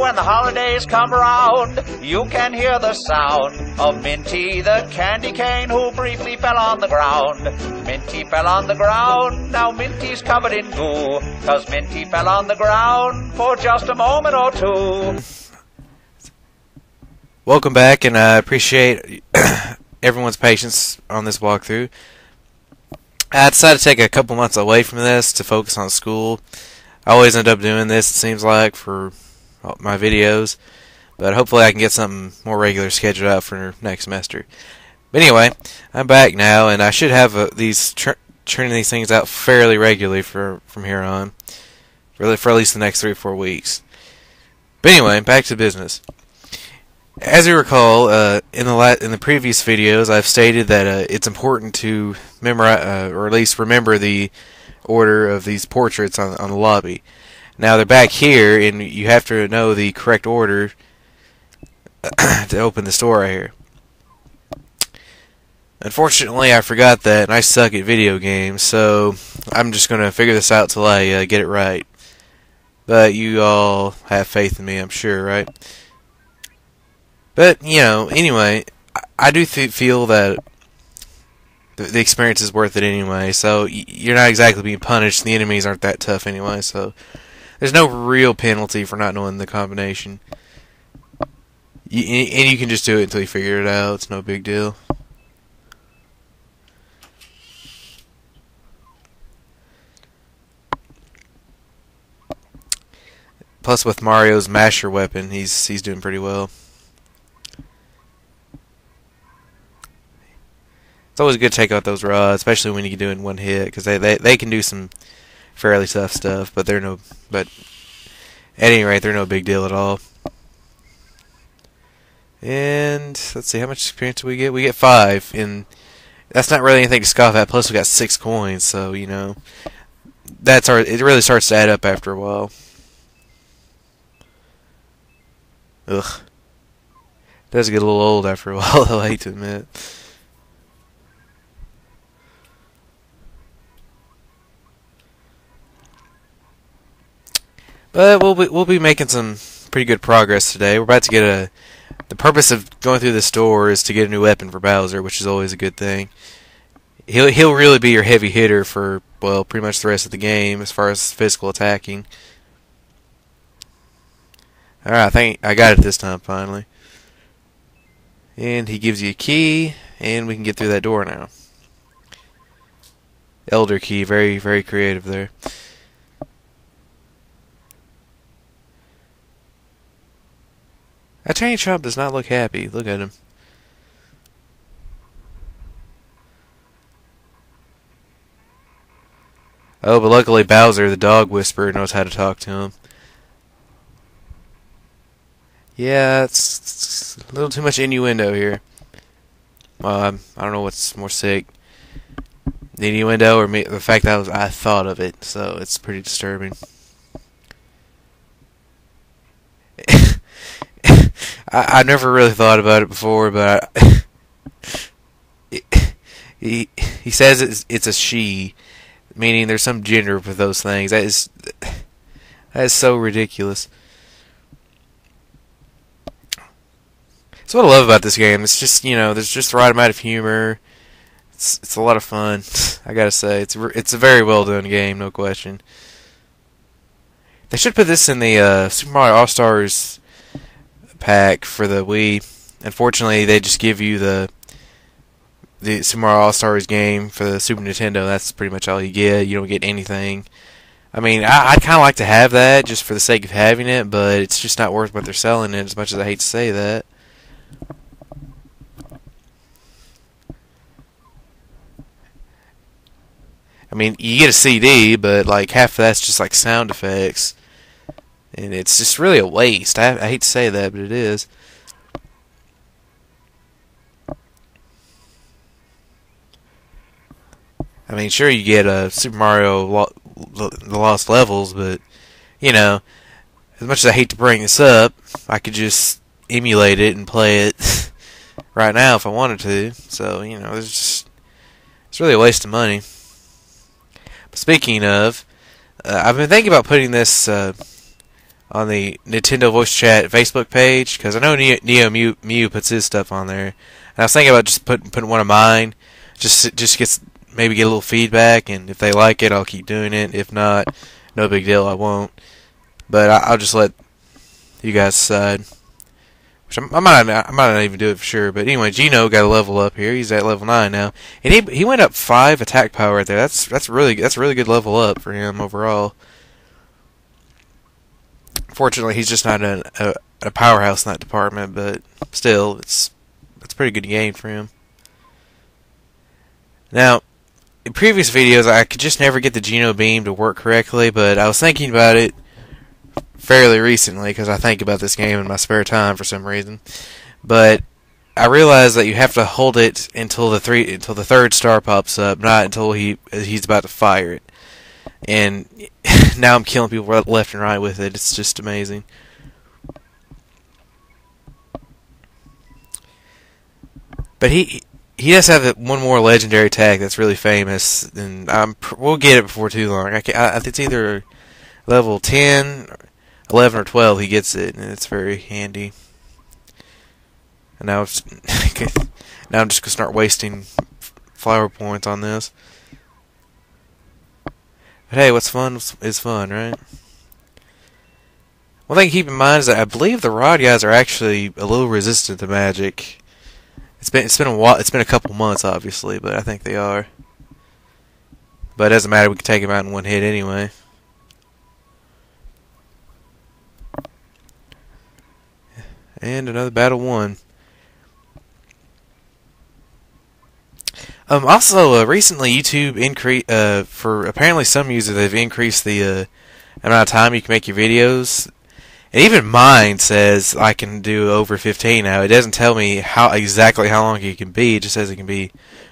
when the holidays come around, you can hear the sound of Minty the candy cane, who briefly fell on the ground. Minty fell on the ground, now Minty's covered in goo, 'cause Minty fell on the ground for just a moment or two. Welcome back, and I appreciate everyone's patience on this walkthrough. I decided to take a couple months away from this to focus on school. I always end up doing this, it seems like, for my videos, but hopefully I can get something more regular scheduled out for next semester. But anyway, I'm back now, and I should have turning these things out fairly regularly from here on, for at least the next 3 or 4 weeks. But anyway, back to business. As you recall, in the previous videos, I've stated that it's important to memorize, or at least remember, the order of these portraits on the lobby. Now they're back here, and you have to know the correct order to open the store right here. Unfortunately, I forgot that, and I suck at video games, so I'm just going to figure this out till I get it right. But you all have faith in me, I'm sure, right? But, you know, anyway, I do feel that the experience is worth it anyway, so you're not exactly being punished. The enemies aren't that tough anyway, so there's no real penalty for not knowing the combination. And you can just do it until you figure it out. It's no big deal. Plus, with Mario's masher weapon, he's doing pretty well. It's always good to take out those rods, especially when you can do it in one hit, because they can do some fairly tough stuff, but at any rate, they're no big deal at all. And let's see, how much experience do we get? We get 5, and that's not really anything to scoff at. Plus, we got 6 coins, so you know it really starts to add up after a while. Ugh, it does get a little old after a while, though, I hate to admit. But we'll be making some pretty good progress today. We're about to get the purpose of going through this door is to get a new weapon for Bowser, which is always a good thing. He'll really be your heavy hitter for, well, pretty much the rest of the game as far as physical attacking. Alright, I think I got it this time finally. And he gives you a key, and we can get through that door now. Elder key, very, very creative there. That Tiny Trump does not look happy. Look at him. Oh, but luckily Bowser, the dog whisperer, knows how to talk to him. Yeah, it's a little too much innuendo here. I don't know what's more sick. The innuendo or the fact that I thought of it, so it's pretty disturbing. I never really thought about it before, but he says it's a she, meaning there's some gender with those things. That is so ridiculous. That's what I love about this game. It's just, you know, there's just the right amount of humor. It's a lot of fun. I gotta say, it's a very well done game, no question. They should put this in the Super Mario All-Stars pack for the Wii. Unfortunately, they just give you the Super Mario All-Stars game for the Super Nintendo. That's pretty much all you get. You don't get anything. I mean, I'd kind of like to have that just for the sake of having it, but it's just not worth what they're selling it, as much as I hate to say that. I mean, you get a CD, but like half of that's just like sound effects. And it's just really a waste. I hate to say that, but it is. I mean, sure, you get a Super Mario The Lost Levels, but, you know, as much as I hate to bring this up, I could just emulate it and play it right now if I wanted to. So, you know, it's really a waste of money. But speaking of, I've been thinking about putting this on the Nintendo Voice Chat Facebook page, because I know Neo Mew puts his stuff on there. And I was thinking about just putting one of mine, just maybe get a little feedback, and if they like it, I'll keep doing it. If not, no big deal, I won't. But I'll just let you guys decide. Which I might not even do it for sure. But anyway, Geno got a level up here. He's at level 9 now, and he went up 5 attack power right there. That's a really good level up for him overall. Fortunately, he's just not a powerhouse in that department, but still, it's a pretty good game for him. Now, in previous videos, I could just never get the Geno beam to work correctly, but I was thinking about it fairly recently, because I think about this game in my spare time for some reason. But I realized that you have to hold it until the third star pops up, not until he's about to fire it. And now I'm killing people left and right with it. It's just amazing. But he does have one more legendary attack that's really famous, and we'll get it before too long. I think it's either level 10, 11, or 12 he gets it, and it's very handy. And now I'm just gonna start wasting flower points on this. But hey, what's fun is fun, right? One thing to keep in mind is that I believe the rod guys are actually a little resistant to magic. It's been a while. It's been a couple months, obviously, but I think they are. But it doesn't matter. We can take them out in one hit anyway. And another battle won. Also, recently YouTube increased, for apparently some users, they've increased the amount of time you can make your videos. And even mine says I can do over 15 now. It doesn't tell me exactly how long it can be. It just says it can be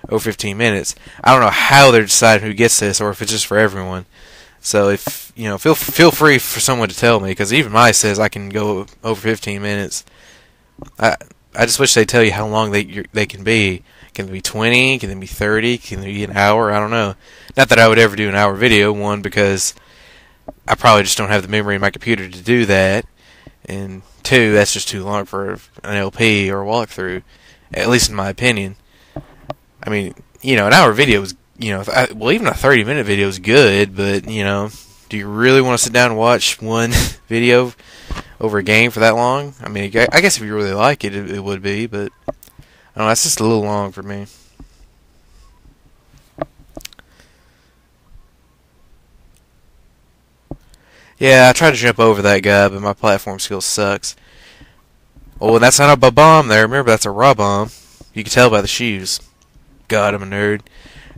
over 15 minutes. I don't know how they're deciding who gets this, or if it's just for everyone. So if feel free for someone to tell me, because even mine says I can go over 15 minutes. I just wish they'd tell you how long they can be. Can it be 20? Can it be 30? Can it be an hour? I don't know. Not that I would ever do an hour video, one, because I probably just don't have the memory in my computer to do that, and two, that's just too long for an LP or a walkthrough, at least in my opinion. I mean, an hour video is, even a 30-minute video is good, but, do you really want to sit down and watch one video over a game for that long? I mean, I guess if you really like it, it would be, but I don't know, that's just a little long for me. Yeah, I tried to jump over that guy, but my platform skill sucks. Oh, and that's not a Bob-omb there. Remember, that's a Rob-omb. You can tell by the shoes. God, I'm a nerd.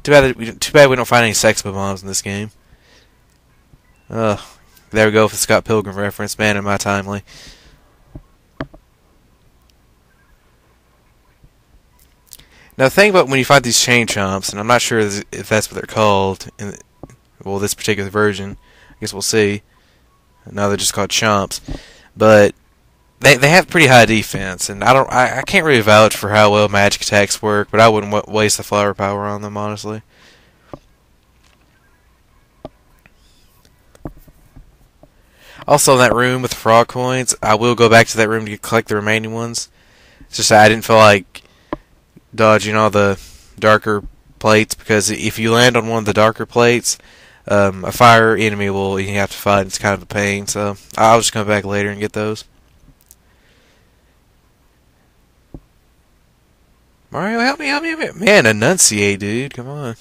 Too bad we don't find any sex Bob-ombs in this game. Ugh. There we go with the Scott Pilgrim reference. Man, am I timely. Now, the thing about when you find these chain chomps, and I'm not sure if that's what they're called in this particular version. I guess we'll see. Now they're just called chomps, but they have pretty high defense, and I can't really vouch for how well magic attacks work, but I wouldn't waste the flower power on them, honestly. Also, in that room with the frog coins, I will go back to that room to collect the remaining ones. It's just that I didn't feel like dodging all the darker plates, because if you land on one of the darker plates, a fire enemy you have to fight. It's kind of a pain, so I'll just come back later and get those. Mario, help me. Man, enunciate, dude. Come on.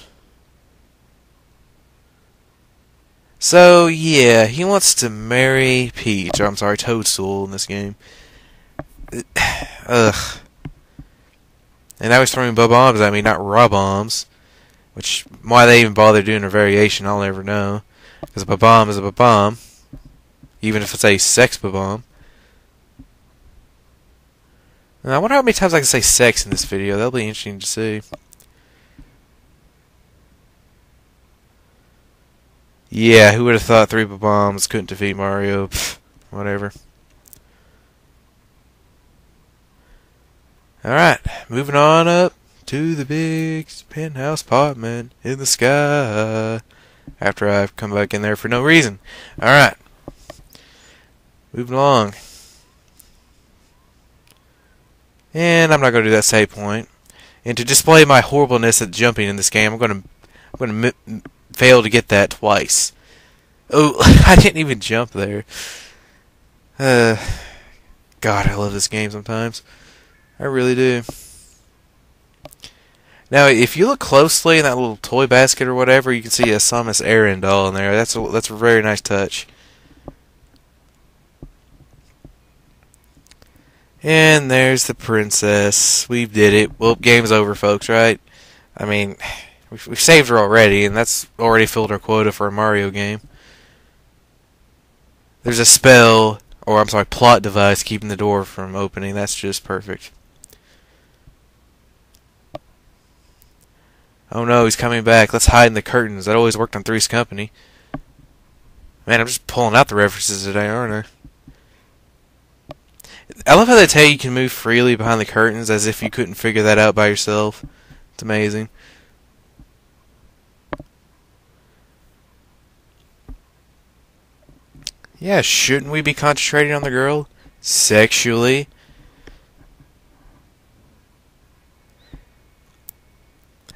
So, yeah, he wants to marry Peach. I'm sorry, Toadstool in this game. Ugh. And now he's throwing Bob-ombs at me, not Rob-ombs. Which, why they even bother doing a variation, I'll never know. Because a Bob-omb is a Bob-omb. Even if it's a sex Bob-omb. And I wonder how many times I can say sex in this video. That'll be interesting to see. Yeah, who would have thought 3 Bob-ombs couldn't defeat Mario? Pfft, whatever. Alright, moving on up to the big penthouse apartment in the sky. After I've come back in there for no reason. Alright. Moving along. And I'm not going to do that save point. And to display my horribleness at jumping in this game, I'm going to fail to get that twice. Oh, I didn't even jump there. God, I love this game sometimes. I really do. Now, if you look closely in that little toy basket or whatever, you can see a Samus Aran doll in there. That's a very nice touch. And there's the princess. We did it. Well, game's over, folks, right? I mean, we've saved her already, and that's already filled our quota for a Mario game. There's a spell, or I'm sorry, plot device keeping the door from opening. That's just perfect. Oh no, he's coming back. Let's hide in the curtains. That always worked on Three's Company. Man, I'm just pulling out the references today, aren't I? I love how they tell you can move freely behind the curtains as if you couldn't figure that out by yourself. It's amazing. Yeah, shouldn't we be concentrating on the girl? Sexually?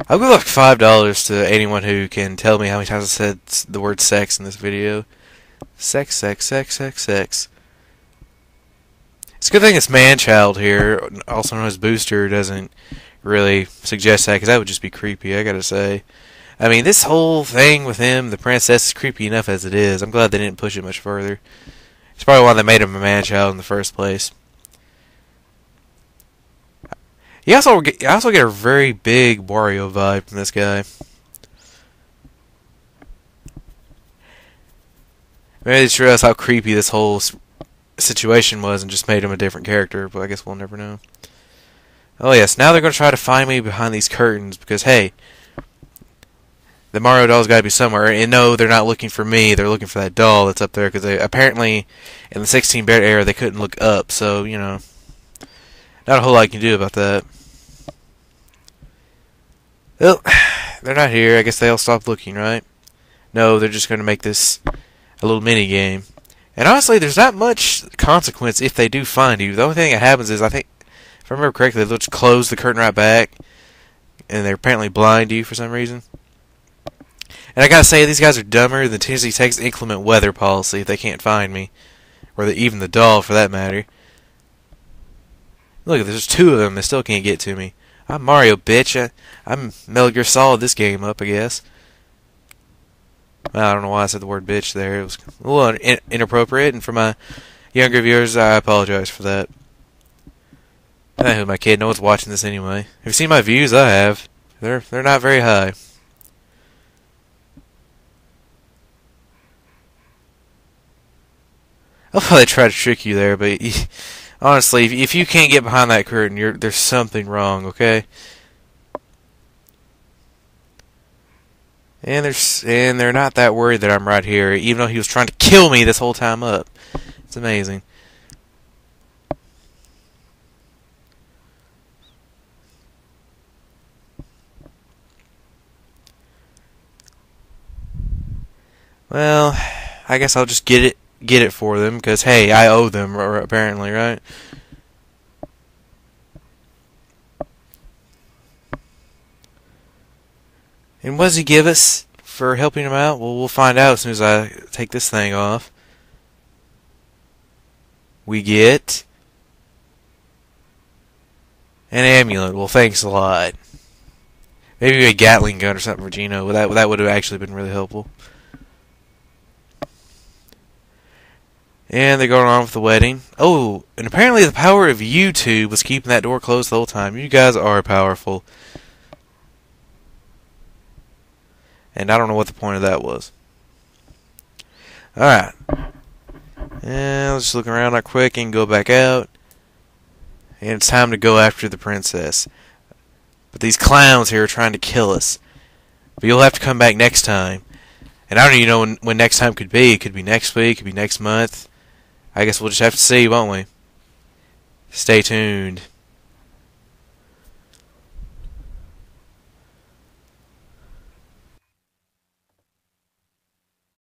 I'll give like $5 to anyone who can tell me how many times I said the word sex in this video. Sex, sex, sex, sex, sex. It's a good thing this man-child here, also known as Booster, doesn't really suggest that, because that would just be creepy, I gotta say. I mean, this whole thing with him, the princess, is creepy enough as it is. I'm glad they didn't push it much further. It's probably why they made him a man-child in the first place. I also get a very big Wario vibe from this guy. Maybe they just realized how creepy this whole situation was and just made him a different character, but I guess we'll never know. Oh yes, now they're going to try to find me behind these curtains because, hey, the Mario doll's got to be somewhere. And no, they're not looking for me. They're looking for that doll that's up there because apparently in the 16-bit era they couldn't look up, so, you know, not a whole lot you can do about that. Well, they're not here. I guess they'll stop looking, right? No, they're just going to make this a little mini game. And honestly, there's not much consequence if they do find you. The only thing that happens is, I think, if I remember correctly, they'll just close the curtain right back, and they apparently blind you for some reason. And I gotta say, these guys are dumber than Tennessee Tech's inclement weather policy if they can't find me. Or even the doll, for that matter. Look, there's two of them that still can't get to me. I'm Mario, bitch. I'm Metal Gear Solid this game up, I guess. Well, I don't know why I said the word bitch there. It was a little inappropriate, and for my younger viewers, I apologize for that. Anywho, my kid, no one's watching this anyway. Have you seen my views? I have. They're not very high. I'll probably try to trick you there, but honestly, if you can't get behind that curtain, there's something wrong, okay? And they're not that worried that I'm right here, even though he was trying to kill me this whole time up. It's amazing. Well, I guess I'll just get it for them, because hey, I owe them apparently, right? And what does he give us for helping him out? Well, we'll find out as soon as I take this thing off. We get an amulet. Well, thanks a lot. Maybe a Gatling gun or something for Gino. Well, that would have actually been really helpful. And they're going on with the wedding. Oh, and apparently the power of YouTube was keeping that door closed the whole time. You guys are powerful. And I don't know what the point of that was. Alright. And let's just look around right quick and go back out. And it's time to go after the princess. But these clowns here are trying to kill us. But you'll have to come back next time. And I don't even know when next time could be. It could be next week, it could be next month. I guess we'll just have to see, won't we? Stay tuned.